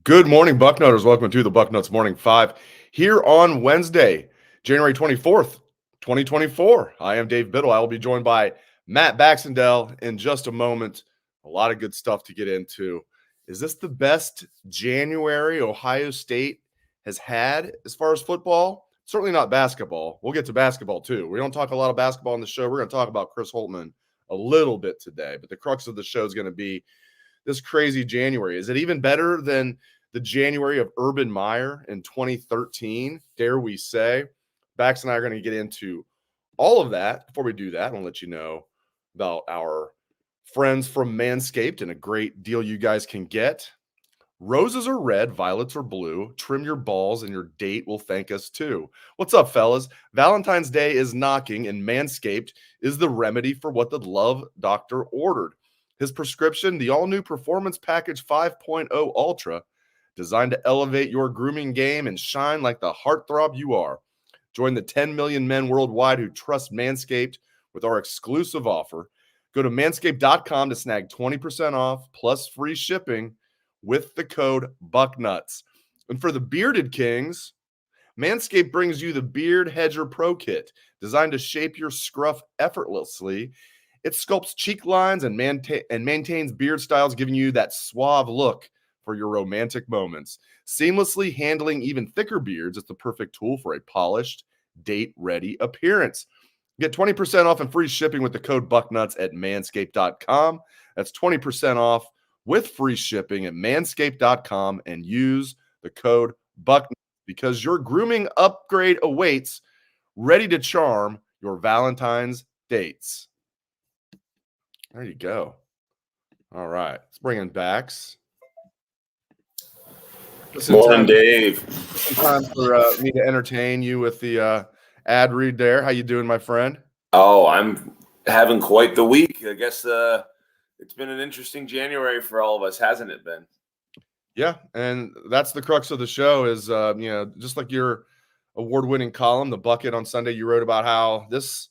Good morning, Bucknutters. Welcome to the Bucknuts Morning 5 here on Wednesday, January 24th, 2024. I am Dave Biddle. I will be joined by Matt Baxendell in just a moment. A lot of good stuff to get into. Is this the best January Ohio State has had as far as football? Certainly not basketball. We'll get to basketball too. We don't talk a lot of basketball on the show. We're going to talk about Chris Holtmann a little bit today, but the crux of the show is going to be this crazy January. Is it even better than the January of Urban Meyer in 2013? Dare we say? Bax and I are going to get into all of that. Before we do that, I want to let you know about our friends from Manscaped and a great deal you guys can get. Roses are red, violets are blue. Trim your balls and your date will thank us too. What's up, fellas? Valentine's Day is knocking, and Manscaped is the remedy for what the love doctor ordered. His prescription, the all-new Performance Package 5.0 Ultra, designed to elevate your grooming game and shine like the heartthrob you are. Join the 10 million men worldwide who trust Manscaped with our exclusive offer. Go to manscaped.com to snag 20% off plus free shipping with the code Bucknuts. And for the bearded kings, Manscaped brings you the Beard Hedger Pro Kit, designed to shape your scruff effortlessly. It sculpts cheek lines and maintains beard styles, giving you that suave look for your romantic moments. Seamlessly handling even thicker beards, it's the perfect tool for a polished, date-ready appearance. Get 20% off and free shipping with the code Bucknuts at manscaped.com. That's 20% off with free shipping at manscaped.com and use the code Bucknuts because your grooming upgrade awaits, ready to charm your Valentine's dates. There you go. All right. Let's bring in Bax. Morning, Dave. Time for me to entertain you with the ad read there. How you doing, my friend? Oh, I'm having quite the week. I guess it's been an interesting January for all of us, hasn't it been? Yeah, and that's the crux of the show is, just like your award-winning column, The Bucket on Sunday, you wrote about how this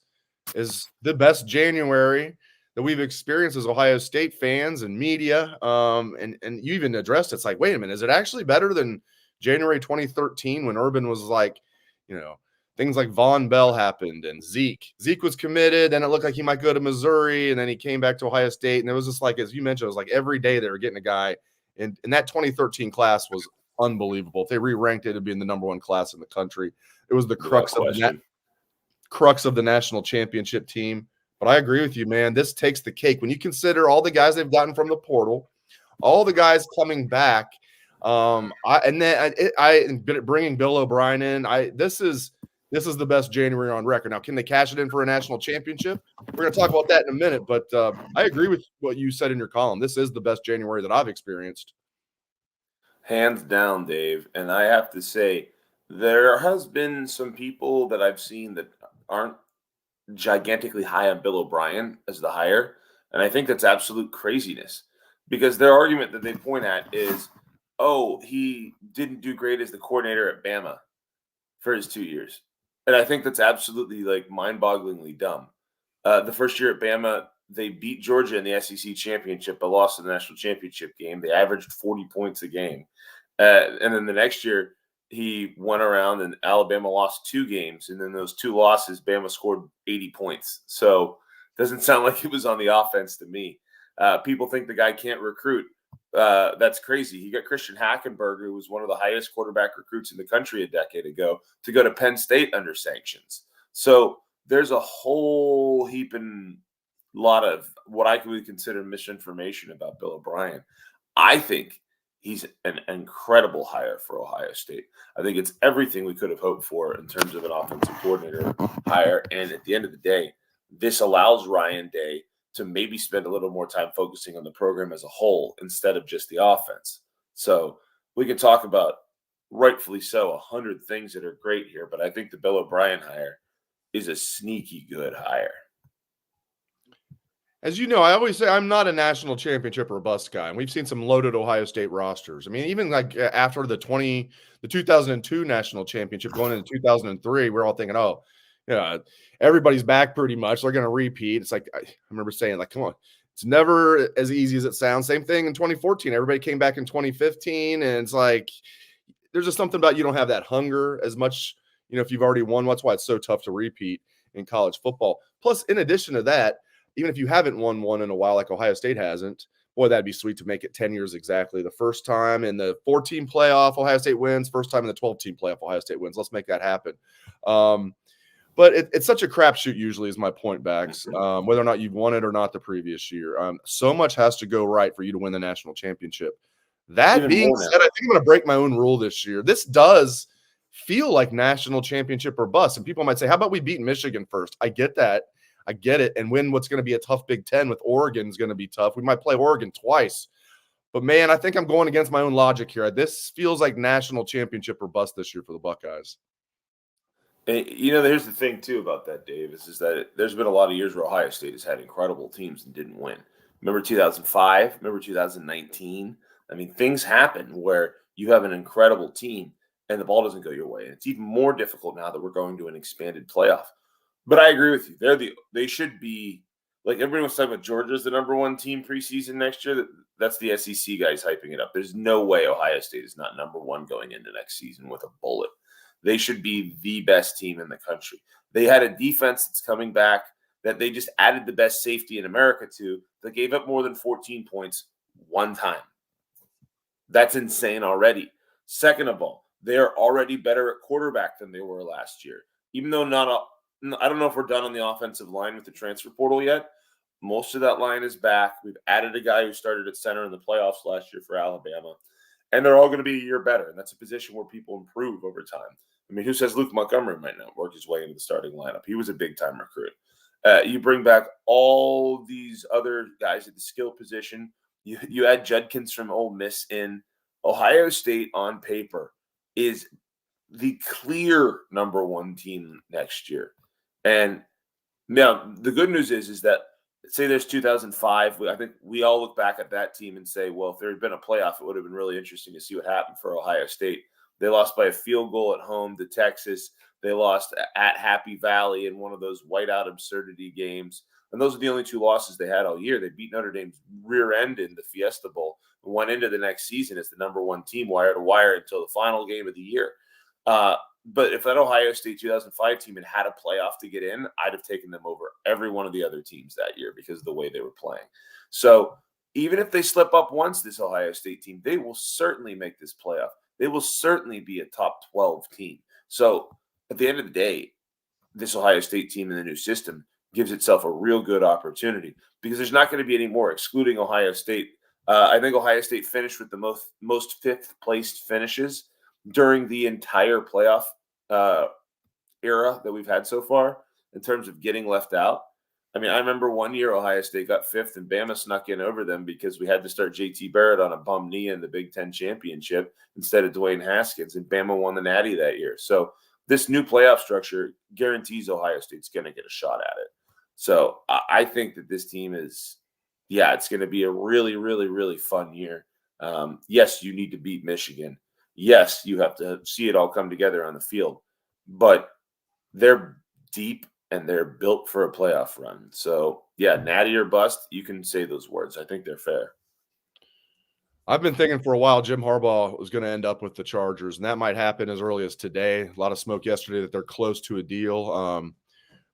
is the best January that we've experienced as Ohio State fans and media. And you even addressed it's like, wait a minute, is it actually better than January 2013 when Urban was like, things like Von Bell happened and Zeke was committed, and it looked like he might go to Missouri, and then he came back to Ohio State. And it was just like, as you mentioned, it was like every day they were getting a guy. And that 2013 class was unbelievable. If they re-ranked it, it'd be in the number one class in the country. It was the crux of the national championship team. But I agree with you, man. This takes the cake when you consider all the guys they've gotten from the portal, all the guys coming back. Bringing Bill O'Brien in. This is the best January on record. Now, can they cash it in for a national championship? We're going to talk about that in a minute. But I agree with what you said in your column. This is the best January that I've experienced. Hands down, Dave. And I have to say, there has been some people that I've seen that aren't gigantically high on Bill O'Brien as the hire, and I think that's absolute craziness because their argument that they point at is, oh, he didn't do great as the coordinator at Bama for his 2 years, and I think that's absolutely mind-bogglingly dumb. The first year at Bama, they beat Georgia in the SEC championship, but lost in the national championship game. They averaged 40 points a game, and then the next year he went around and Alabama lost 2 games. And then those 2 losses, Bama scored 80 points. So it doesn't sound like it was on the offense to me. People think the guy can't recruit. That's crazy. He got Christian Hackenberg, who was one of the highest quarterback recruits in the country a decade ago, to go to Penn State under sanctions. So there's a whole heaping lot of what I would consider misinformation about Bill O'Brien. I think he's an incredible hire for Ohio State. I think it's everything we could have hoped for in terms of an offensive coordinator hire. And at the end of the day, this allows Ryan Day to maybe spend a little more time focusing on the program as a whole instead of just the offense. So we can talk about, rightfully so, 100 things that are great here. But I think the Bill O'Brien hire is a sneaky good hire. As you know, I always say I'm not a national championship or bust guy, and we've seen some loaded Ohio State rosters. I mean, even like after the 2002 national championship going into 2003, we're all thinking, oh, everybody's back pretty much. They're going to repeat. It's like I remember saying, like, come on, It's never as easy as it sounds. Same thing in 2014. Everybody came back in 2015, and it's like there's just something about you don't have that hunger as much, if you've already won. That's why it's so tough to repeat in college football. Plus, in addition to that, even if you haven't won one in a while, like Ohio State hasn't, boy, that'd be sweet to make it 10 years exactly. The first time in the 14 playoff, Ohio State wins. First time in the 12-team playoff, Ohio State wins. Let's make that happen. But it's such a crapshoot usually is my point, Bax, whether or not you've won it or not the previous year. So much has to go right for you to win the national championship. That Even being said, I think I'm going to break my own rule this year. This does feel like national championship or bust. And people might say, how about we beat Michigan first? I get that. I get it. And win what's going to be a tough Big Ten with Oregon is going to be tough. We might play Oregon twice. But, man, I think I'm going against my own logic here. This feels like national championship or bust this year for the Buckeyes. And, here's the thing, too, about that, Dave, is that there's been a lot of years where Ohio State has had incredible teams and didn't win. Remember 2005? Remember 2019? I mean, things happen where you have an incredible team and the ball doesn't go your way. And it's even more difficult now that we're going to an expanded playoff. But I agree with you. They should be, like everybody was talking about Georgia's the number one team preseason next year. That's the SEC guys hyping it up. There's no way Ohio State is not number one going into next season with a bullet. They should be the best team in the country. They had a defense that's coming back that they just added the best safety in America to that gave up more than 14 points one time. That's insane already. Second of all, they're already better at quarterback than they were last year. Even though I don't know if we're done on the offensive line with the transfer portal yet. Most of that line is back. We've added a guy who started at center in the playoffs last year for Alabama. And they're all going to be a year better. And that's a position where people improve over time. I mean, who says Luke Montgomery might not work his way into the starting lineup? He was a big-time recruit. You bring back all these other guys at the skill position. You add Judkins from Ole Miss in. Ohio State on paper is the clear number one team next year. And now the good news is that say there's 2005. I think we all look back at that team and say, well, if there had been a playoff, it would have been really interesting to see what happened for Ohio State. They lost by a field goal at home to Texas. They lost at Happy Valley in one of those whiteout absurdity games. And those are the only two losses they had all year. They beat Notre Dame's rear end in the Fiesta Bowl and went into the next season as the number one team wire to wire until the final game of the year. But if that Ohio State 2005 team had a playoff to get in, I'd have taken them over every one of the other teams that year because of the way they were playing. So even if they slip up once, this Ohio State team, they will certainly make this playoff. They will certainly be a top 12 team. So at the end of the day, this Ohio State team in the new system gives itself a real good opportunity because there's not going to be any more excluding Ohio State. I think Ohio State finished with the most fifth-placed finishes during the entire playoff era that we've had so far in terms of getting left out. I mean, I remember one year Ohio State got fifth and Bama snuck in over them because we had to start JT Barrett on a bum knee in the Big Ten championship instead of Dwayne Haskins, and Bama won the Natty that year. So this new playoff structure guarantees Ohio State's going to get a shot at it. So I think that this team is, it's going to be a really, really, really fun year. Yes, you need to beat Michigan. Yes, you have to see it all come together on the field. But they're deep and they're built for a playoff run. So, natty or bust, you can say those words. I think they're fair. I've been thinking for a while Jim Harbaugh was going to end up with the Chargers, and that might happen as early as today. A lot of smoke yesterday that they're close to a deal.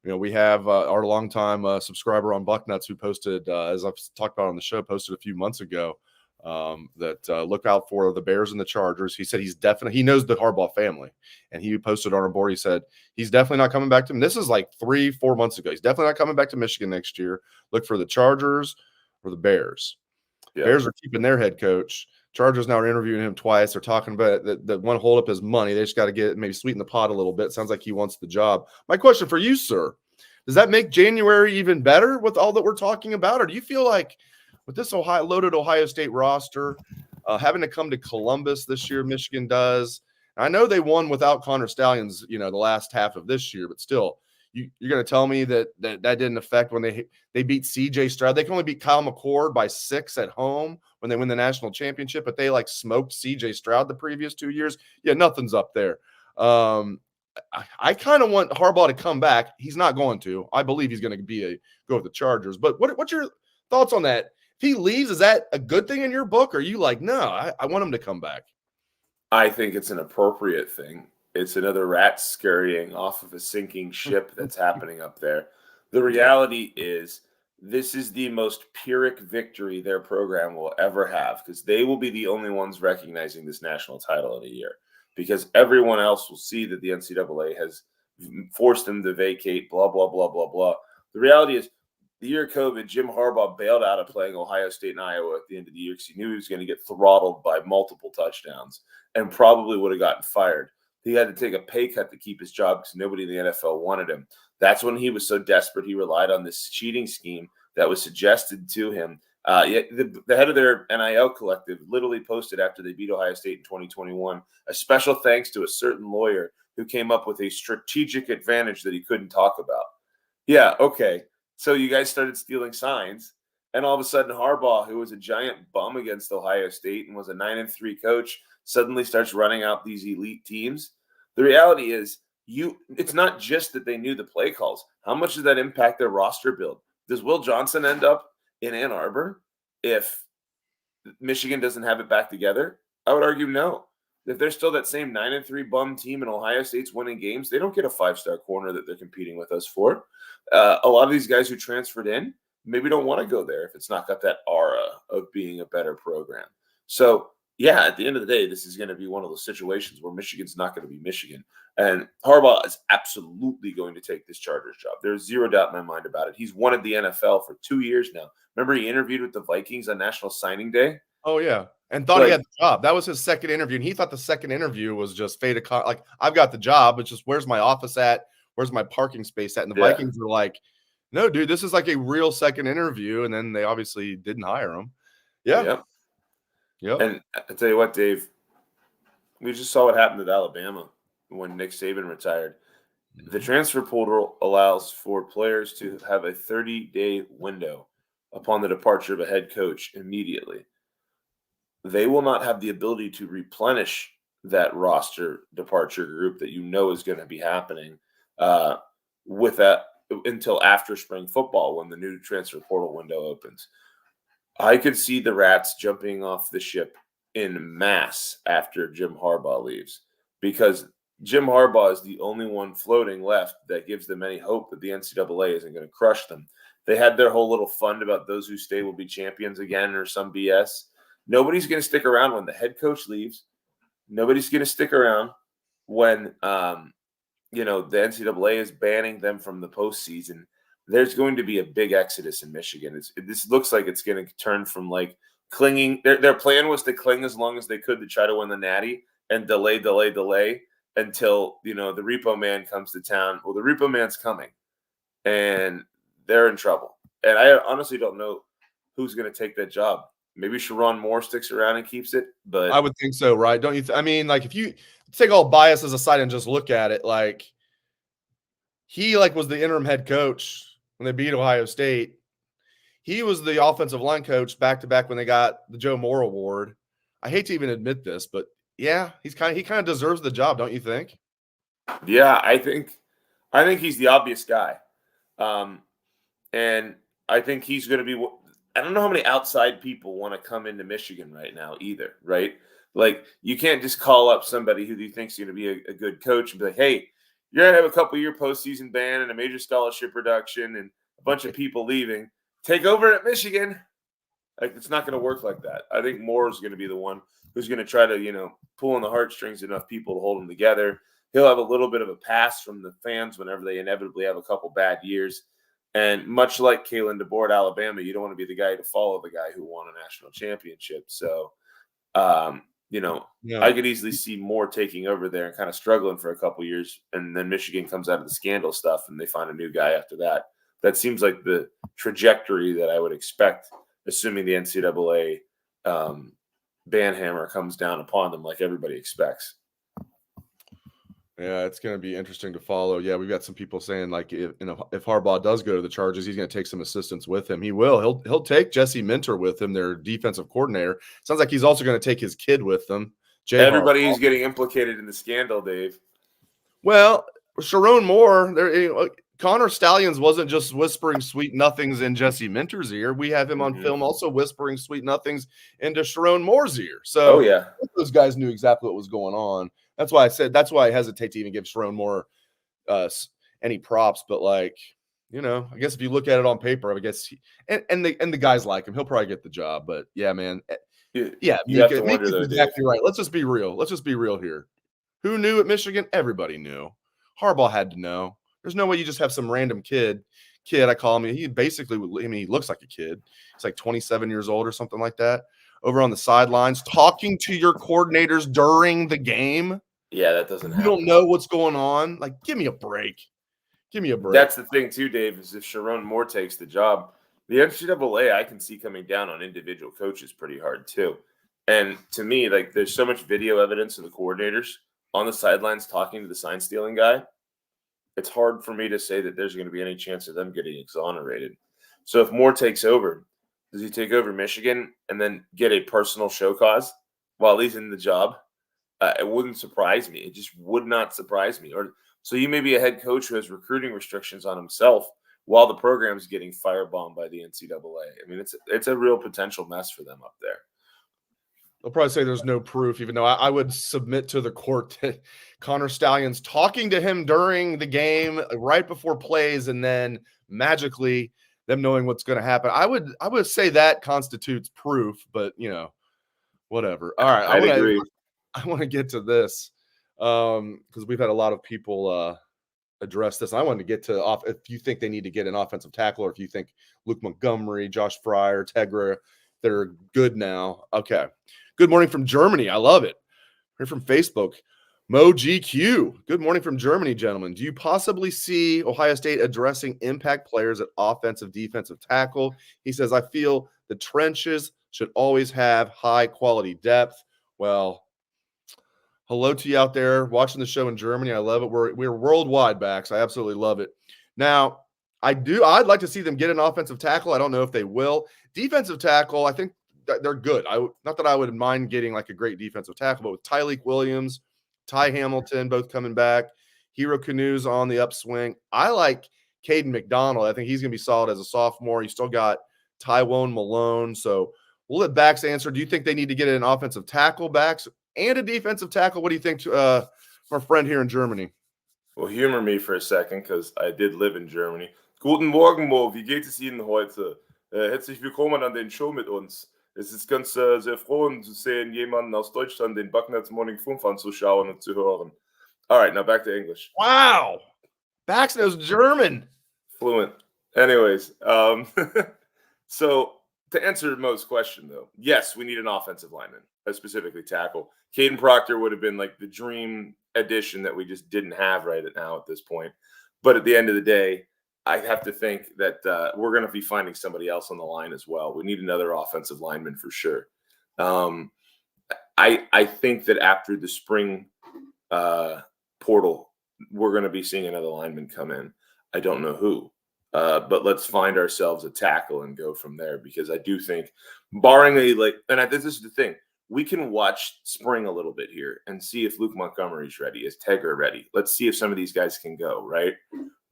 We have our longtime subscriber on Bucknuts who posted, as I've talked about on the show, posted a few months ago that look out for the Bears and the Chargers. He said he knows the Harbaugh family, and he posted on our board. He said he's definitely not coming back to him. This is like 3-4 months ago. He's definitely not coming back to Michigan next year. Look for the Chargers or the Bears. Yeah. Bears are keeping their head coach. Chargers now are interviewing him twice. They're talking about that one holdup is money. They just got to get maybe sweeten the pot a little bit. Sounds like he wants the job. My question for you, sir, does that make January even better with all that we're talking about? Or do you feel like with this loaded Ohio State roster, having to come to Columbus this year, Michigan does. I know they won without Connor Stallions, the last half of this year, but still, you're going to tell me that didn't affect when they beat C.J. Stroud. They can only beat Kyle McCord by 6 at home when they win the national championship, but they like smoked C.J. Stroud the previous 2 years. Yeah, nothing's up there. I kind of want Harbaugh to come back. He's not going to. I believe he's going to go with the Chargers. But what's your Thoughts on that? If he leaves, is that a good thing in your book? Or are you like, no, I want him to come back? I think it's an appropriate thing. It's another rat scurrying off of a sinking ship that's happening up there. The reality is, this is the most Pyrrhic victory their program will ever have, because they will be the only ones recognizing this national title in a year, because everyone else will see that the NCAA has forced them to vacate, blah, blah, blah, blah, blah. The reality is, the year of COVID, Jim Harbaugh bailed out of playing Ohio State and Iowa at the end of the year because he knew he was going to get throttled by multiple touchdowns and probably would have gotten fired. He had to take a pay cut to keep his job because nobody in the NFL wanted him. That's when he was so desperate he relied on this cheating scheme that was suggested to him. The head of their NIL collective literally posted after they beat Ohio State in 2021 a special thanks to a certain lawyer who came up with a strategic advantage that he couldn't talk about. Yeah, okay. So you guys started stealing signs, and all of a sudden Harbaugh, who was a giant bum against Ohio State and was a 9-3 coach, suddenly starts running out these elite teams. The reality is, it's not just that they knew the play calls. How much does that impact their roster build? Does Will Johnson end up in Ann Arbor if Michigan doesn't have it back together? I would argue no. If they're still that same 9-3 bum team and Ohio State's winning games, they don't get a 5-star corner that they're competing with us for. A lot of these guys who transferred in maybe don't want to go there if it's not got that aura of being a better program. So, yeah, at the end of the day, this is going to be one of those situations where Michigan's not going to be Michigan. And Harbaugh is absolutely going to take this Chargers job. There's zero doubt in my mind about it. He's wanted the NFL for 2 years now. Remember he interviewed with the Vikings on National Signing Day? Oh, yeah. And thought he had the job. That was his second interview. And he thought the second interview was just fait accompli. Like, I've got the job. It's just, where's my office at? Where's my parking space at? And the Vikings were like, no, dude, this is like a real second interview. And then they obviously didn't hire him. Yeah. Yep. And I tell you what, Dave, we just saw what happened at Alabama when Nick Saban retired. The transfer portal allows for players to have a 30-day window upon the departure of a head coach immediately. They will not have the ability to replenish that roster departure group that you know is going to be happening with that until after spring football when the new transfer portal window opens. I could see the Rats jumping off the ship in mass after Jim Harbaugh leaves, because Jim Harbaugh is the only one floating left that gives them any hope that the NCAA isn't going to crush them. They had their whole little fund about those who stay will be champions again or some BS. Nobody's going to stick around when the head coach leaves. Nobody's going to stick around when the NCAA is banning them from the postseason. There's going to be a big exodus in Michigan. This looks like it's going to turn from like clinging. Their plan was to cling as long as they could to try to win the Natty and delay until, the repo man comes to town. Well, the repo man's coming, and they're in trouble. And I honestly don't know who's going to take that job. Maybe Chiron Moore sticks around and keeps it, but I would think so, right? Don't you? If you take all biases aside and just look at it, like he was the interim head coach when they beat Ohio State. He was the offensive line coach back-to-back when they got the Joe Moore Award. I hate to even admit this, but yeah, he kind of deserves the job, don't you think? Yeah, I think he's the obvious guy, and I think he's going to be. I don't know how many outside people want to come into Michigan right now either, right? Like, you can't just call up somebody who you think is going to be a good coach and be like, hey, you're going to have a couple-year postseason ban and a major scholarship reduction and a bunch of people leaving. Take over at Michigan. Like, it's not going to work like that. I think Moore is going to be the one who's going to try to, pull on the heartstrings enough people to hold them together. He'll have a little bit of a pass from the fans whenever they inevitably have a couple bad years. And much like Kalen DeBoer at Alabama, you don't want to be the guy to follow the guy who won a national championship. So, I could easily see Moore taking over there and kind of struggling for a couple years. And then Michigan comes out of the scandal stuff and they find a new guy after that. That seems like the trajectory that I would expect, assuming the NCAA ban hammer comes down upon them like everybody expects. Yeah, it's going to be interesting to follow. Yeah, we've got some people saying if Harbaugh does go to the Chargers, he's going to take some assistants with him. He will. He'll take Jesse Minter with him, their defensive coordinator. Sounds like he's also going to take his kid with them. Everybody who's getting implicated in the scandal, Dave. Well, Chiron Moore, Connor Stallions wasn't just whispering sweet nothings in Jesse Minter's ear. We have him on film also whispering sweet nothings into Chiron Moore's ear. So those guys knew exactly what was going on. That's why I hesitate to even give Chiron Moore any props. But like, you know, I guess if you look at it on paper, I guess and the guys like him, he'll probably get the job. But yeah, man. Yeah, Mika's exactly right. Let's just be real. Let's just be real here. Who knew at Michigan? Everybody knew. Harbaugh had to know. There's no way you just have some random kid, I call him. He basically, he looks like a kid. He's like 27 years old or something like that. Over on the sidelines, talking to your coordinators during the game. Yeah, that doesn't happen. You don't know what's going on. Like, give me a break. Give me a break. That's the thing too, Dave, is if Chiron Moore takes the job, the NCAA I can see coming down on individual coaches pretty hard too. And to me, like, there's so much video evidence of the coordinators on the sidelines talking to the sign stealing guy. It's hard for me to say that there's going to be any chance of them getting exonerated. So if Moore takes over, does he take over Michigan and then get a personal show cause while he's in the job? It wouldn't surprise me. It just would not surprise me. Or so you may be a head coach who has recruiting restrictions on himself while the program's getting firebombed by the NCAA. I mean, it's a real potential mess for them up there. They'll probably say there's no proof, even though I would submit to the court that Connor Stallions talking to him during the game, right before plays, and then magically them knowing what's going to happen. I would say that constitutes proof, but you know, whatever. All right, I agree. I want to get to this because we've had a lot of people address this. I wanted to get to if you think they need to get an offensive tackle, or if you think Luke Montgomery, Josh Fryer, Tegra, they're good now. Okay. Good morning from Germany. I love it. Here from Facebook. Mo GQ. Good morning from Germany, gentlemen. Do you possibly see Ohio State addressing impact players at offensive, defensive tackle? He says, I feel the trenches should always have high quality depth. Well, hello to you out there watching the show in Germany. I love it. We're worldwide backs. I absolutely love it. Now, I'd like to see them get an offensive tackle. I don't know if they will. Defensive tackle, I think they're good. Not that I would mind getting like a great defensive tackle, but with Tyleik Williams, Ty Hamilton both coming back, Hero Canoe's on the upswing. I like Caden McDonald. I think he's going to be solid as a sophomore. You still got Tywone Malone. So we'll let backs answer. Do you think they need to get an offensive tackle, backs, and a defensive tackle? What do you think from our friend here in Germany? Well, humor me for a second because I did live in Germany. Guten Morgen, Mo. Wie geht es Ihnen heute? Herzlich willkommen an den Show mit uns. Es ist ganz sehr froh zu sehen, jemanden aus Deutschland den Bucknuts Morning 5 anzuschauen und zu hören. All right, now back to English. Wow. Bax knows German. Fluent. Anyways, so to answer Mo's question, though, yes, we need an offensive lineman, specifically tackle. Caden Proctor would have been like the dream addition that we just didn't have right now at this point. But at the end of the day, I have to think that we're going to be finding somebody else on the line as well. We need another offensive lineman for sure. I think that after the spring portal, we're going to be seeing another lineman come in. I don't know who, but let's find ourselves a tackle and go from there, because I do think, barring this is the thing, we can watch spring a little bit here and see if Luke Montgomery's ready, is Tegra ready. Let's see if some of these guys can go, right?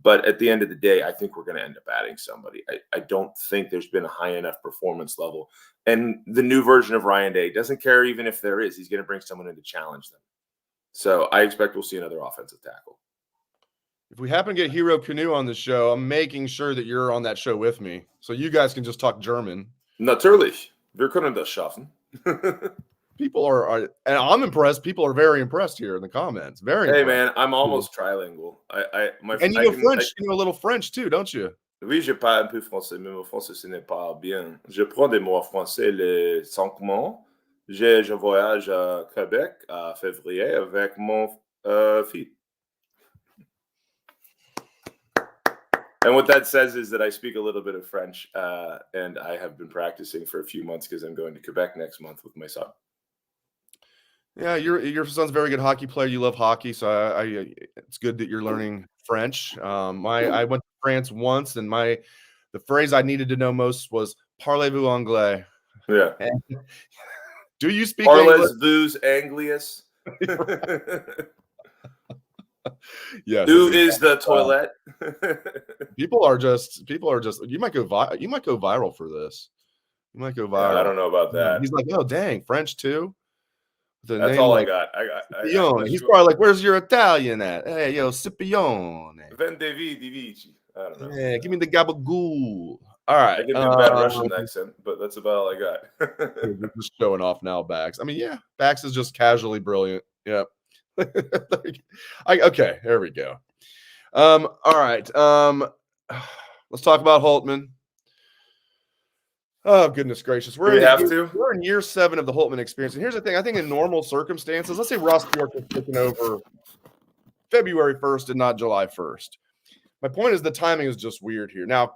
But at the end of the day, I think we're going to end up adding somebody. I don't think there's been a high enough performance level. And the new version of Ryan Day doesn't care even if there is. He's going to bring someone in to challenge them. So I expect we'll see another offensive tackle. If we happen to get Hero Canoe on the show, I'm making sure that you're on that show with me, so you guys can just talk German. Natürlich. Wir können das schaffen. People are, and I'm impressed. People are very impressed here in the comments. Very. Hey, impressed. Man, I'm almost trilingual. And you know French. You know a little French too, don't you? Oui, je parle un peu français, mais mon français ce n'est pas bien. Je prends des mots en français les 5 mois. Je voyage à Québec à février avec mon fille. And what that says is that I speak a little bit of French, and I have been practicing for a few months because I'm going to Quebec next month with my son. Yeah, your son's a very good hockey player. You love hockey, so it's good that you're learning French. I went to France once, and the phrase I needed to know most was "Parlez-vous anglais?" Yeah. And, do you speak English? Parlez-vous Anglius? Yes. Who is the toilet? People are just. You might go viral for this. You might go viral. Yeah, I don't know about that. He's like, oh dang, French too. With a That's name all like I got. Scipione. He's probably like, where's your Italian at? Hey, yo, Scipione. Vendevi di Vici. I don't know. Yeah, give me the gabagool. All right. I can do a bad Russian accent, but that's about all I got. We're just showing off now, Bax. I mean, yeah, Bax is just casually brilliant. Yep. Okay, there we go. All right. Let's talk about Holtmann. Oh, goodness gracious. We're in year 7 of the Holtmann experience. And here's the thing. I think in normal circumstances, let's say Ross Bjork was taking over February 1st and not July 1st. My point is the timing is just weird here. Now,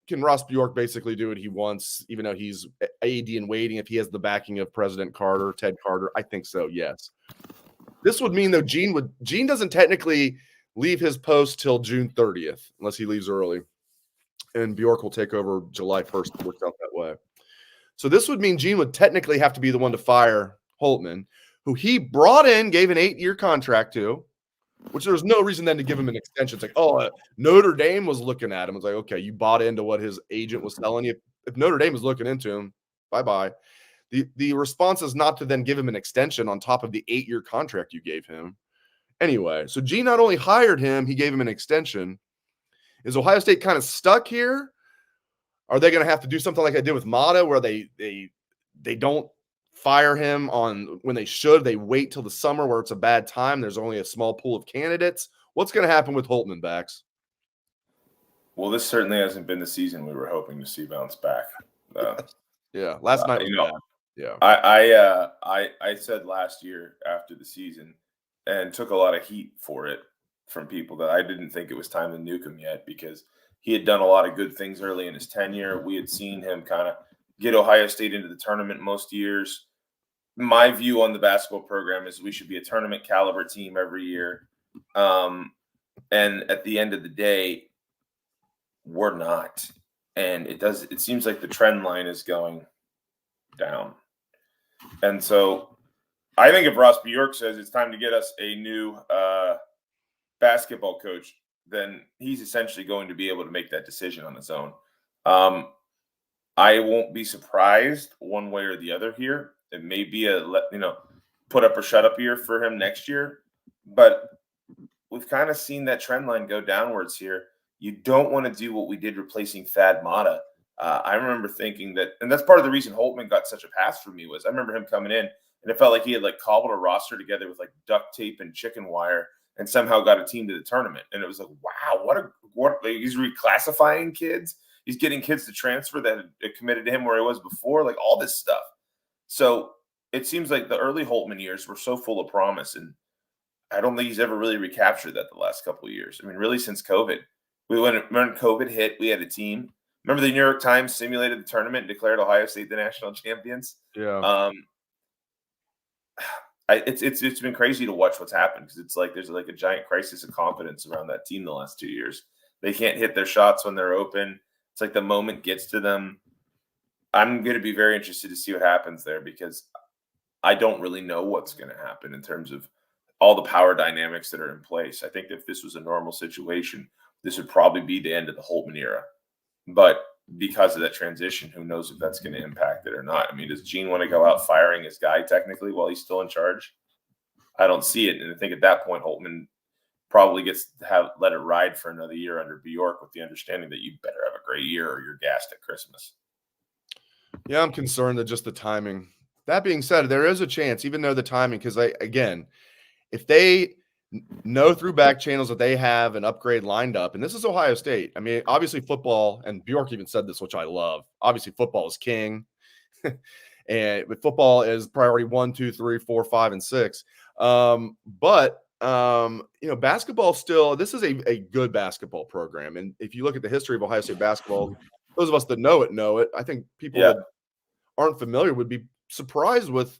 can Ross Bjork basically do what he wants, even though he's AD in waiting, if he has the backing of President Carter, Ted Carter? I think so, yes. This would mean, though, Gene doesn't technically leave his post till June 30th, unless he leaves early. And Bjork will take over July 1st. It works out that way. So this would mean Gene would technically have to be the one to fire Holtmann, who he brought in, gave an 8-year contract to, which there's no reason then to give him an extension. It's like, Notre Dame was looking at him. It's like, okay, you bought into what his agent was telling you. If Notre Dame is looking into him, bye-bye. The response is not to then give him an extension on top of the 8-year contract you gave him. Anyway, so Gene not only hired him, he gave him an extension. Is Ohio State kind of stuck here? Are they going to have to do something like I did with Mata, where they don't fire him on when they should? They wait till the summer where it's a bad time. There's only a small pool of candidates. What's going to happen with Holtmann, Bax? Well, this certainly hasn't been the season we were hoping to see bounce back. Yeah, last night was bad. Yeah, I said last year after the season, and took a lot of heat for it from people, that I didn't think it was time to nuke him yet, because he had done a lot of good things early in his tenure. We had seen him kind of get Ohio State into the tournament most years. My view on the basketball program is we should be a tournament caliber team every year. And at the end of the day, we're not. And it seems like the trend line is going down. And so I think if Ross Bjork says it's time to get us a new basketball coach, then he's essentially going to be able to make that decision on his own. I won't be surprised one way or the other here. It may be put up or shut up year for him next year, but we've kind of seen that trend line go downwards here. You don't want to do what we did replacing Thad Matta. I remember thinking that, and that's part of the reason Holtmann got such a pass for me, was I remember him coming in and it felt like he had cobbled a roster together with duct tape and chicken wire, and somehow got a team to the tournament. And it was like, wow, he's reclassifying kids. He's getting kids to transfer that had committed to him where he was before, all this stuff. So it seems like the early Holtmann years were so full of promise, and I don't think he's ever really recaptured that the last couple of years. I mean, really since COVID. When COVID hit, we had a team. Remember the New York Times simulated the tournament and declared Ohio State the national champions? Yeah. It's been crazy to watch what's happened, because it's like there's a giant crisis of confidence around that team the last 2 years. They can't hit their shots when they're open. It's like the moment gets to them. I'm going to be very interested to see what happens there, because I don't really know what's going to happen in terms of all the power dynamics that are in place. I think if this was a normal situation, this would probably be the end of the Holtmann era. But because of that transition, who knows if that's going to impact it or not. I mean, does Gene want to go out firing his guy technically while he's still in charge? I don't see it. And I think at that point, Holtmann probably gets to let it ride for another year under Bjork, with the understanding that you better have a great year or you're gassed at Christmas. Yeah, I'm concerned that just the timing. That being said, there is a chance, even though the timing, because if they know through back channels that they have an upgrade lined up, and this is Ohio State. I mean, obviously football, and Bjork even said this, which I love. Obviously, football is king, and football is priority 1, 2, 3, 4, 5, and 6. But basketball still. This is a good basketball program, and if you look at the history of Ohio State basketball, those of us that know it. I think people that aren't familiar would be surprised with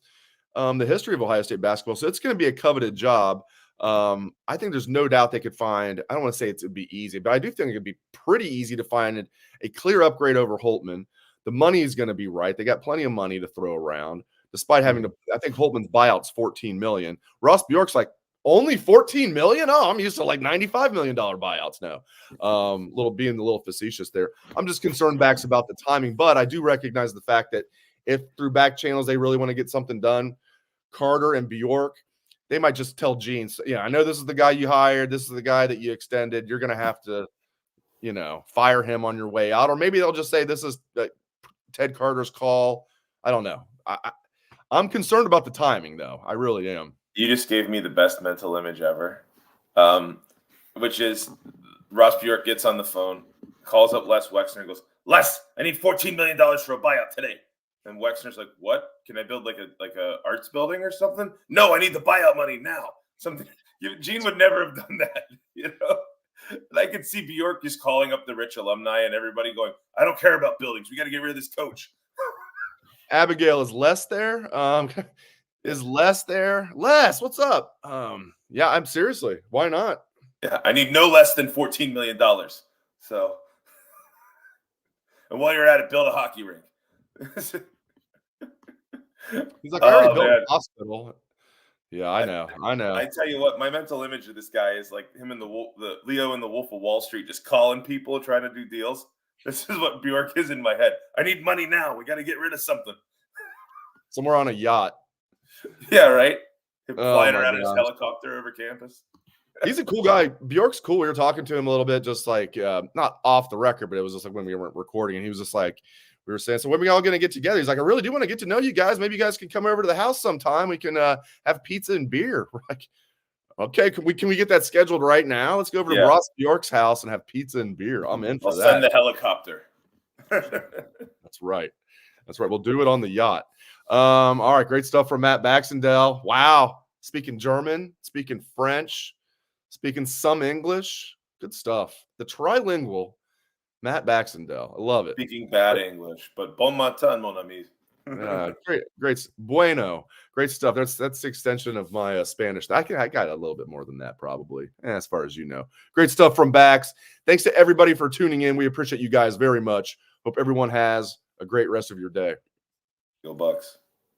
the history of Ohio State basketball. So it's going to be a coveted job. I think there's no doubt they could find, I don't want to say it would be easy, but I do think it would be pretty easy to find a clear upgrade over Holtmann. The money is going to be right. They got plenty of money to throw around, despite having to, I think Holtmann's buyout's $14 million. Ross Bjork's like Only 14 million? Oh, I'm used to like $95 million buyouts now. Being a little facetious there. I'm just concerned backs about the timing, but I do recognize the fact that if through back channels they really want to get something done, Carter and Bjork, they might just tell Gene, I know this is the guy you hired, this is the guy that you extended. You're going to have to, fire him on your way out, or maybe they'll just say this is Ted Carter's call. I don't know. I'm concerned about the timing, though. I really am. You just gave me the best mental image ever, which is Ross Bjork gets on the phone, calls up Les Wexner, and goes, Les, I need $14 million for a buyout today. And Wexner's like, what? Can I build like a arts building or something? No, I need the buyout money now. Something. Gene would never have done that, And I could see Bjork just calling up the rich alumni and everybody going, I don't care about buildings. We got to get rid of this coach. Abigail, is Les there? Is Les there? Les, what's up? Yeah, I'm seriously. Why not? Yeah, I need no less than $14 million. So, and while you're at it, build a hockey rink. He's like, I already built a hospital. Yeah, I know. I tell you what, my mental image of this guy is like him and the Leo and the Wolf of Wall Street, just calling people, trying to do deals. This is what Bjork is in my head. I need money now. We got to get rid of something. Somewhere on a yacht. Yeah, right. Flying around in his helicopter over campus. He's a cool guy. Bjork's cool. We were talking to him a little bit, just like not off the record, but it was just like when we weren't recording, and he was just like, we were saying, so when are we all going to get together? He's like, I really do want to get to know you guys. Maybe you guys can come over to the house sometime. We can have pizza and beer. We're like, okay, can we get that scheduled right now? Let's go over to Ross Bjork's house and have pizza and beer. I'm in for that. I'll send the helicopter. That's right. We'll do it on the yacht. All right, great stuff from Matt Baxendell. Wow. Speaking German, speaking French, speaking some English. Good stuff. The trilingual Matt Baxendell. I love it. Speaking bad English, but bon matin, mon ami. Great. Bueno. Great stuff. That's the extension of my Spanish. I got a little bit more than that, probably, as far as you know. Great stuff from Bax. Thanks to everybody for tuning in. We appreciate you guys very much. Hope everyone has a great rest of your day. Go Bucks.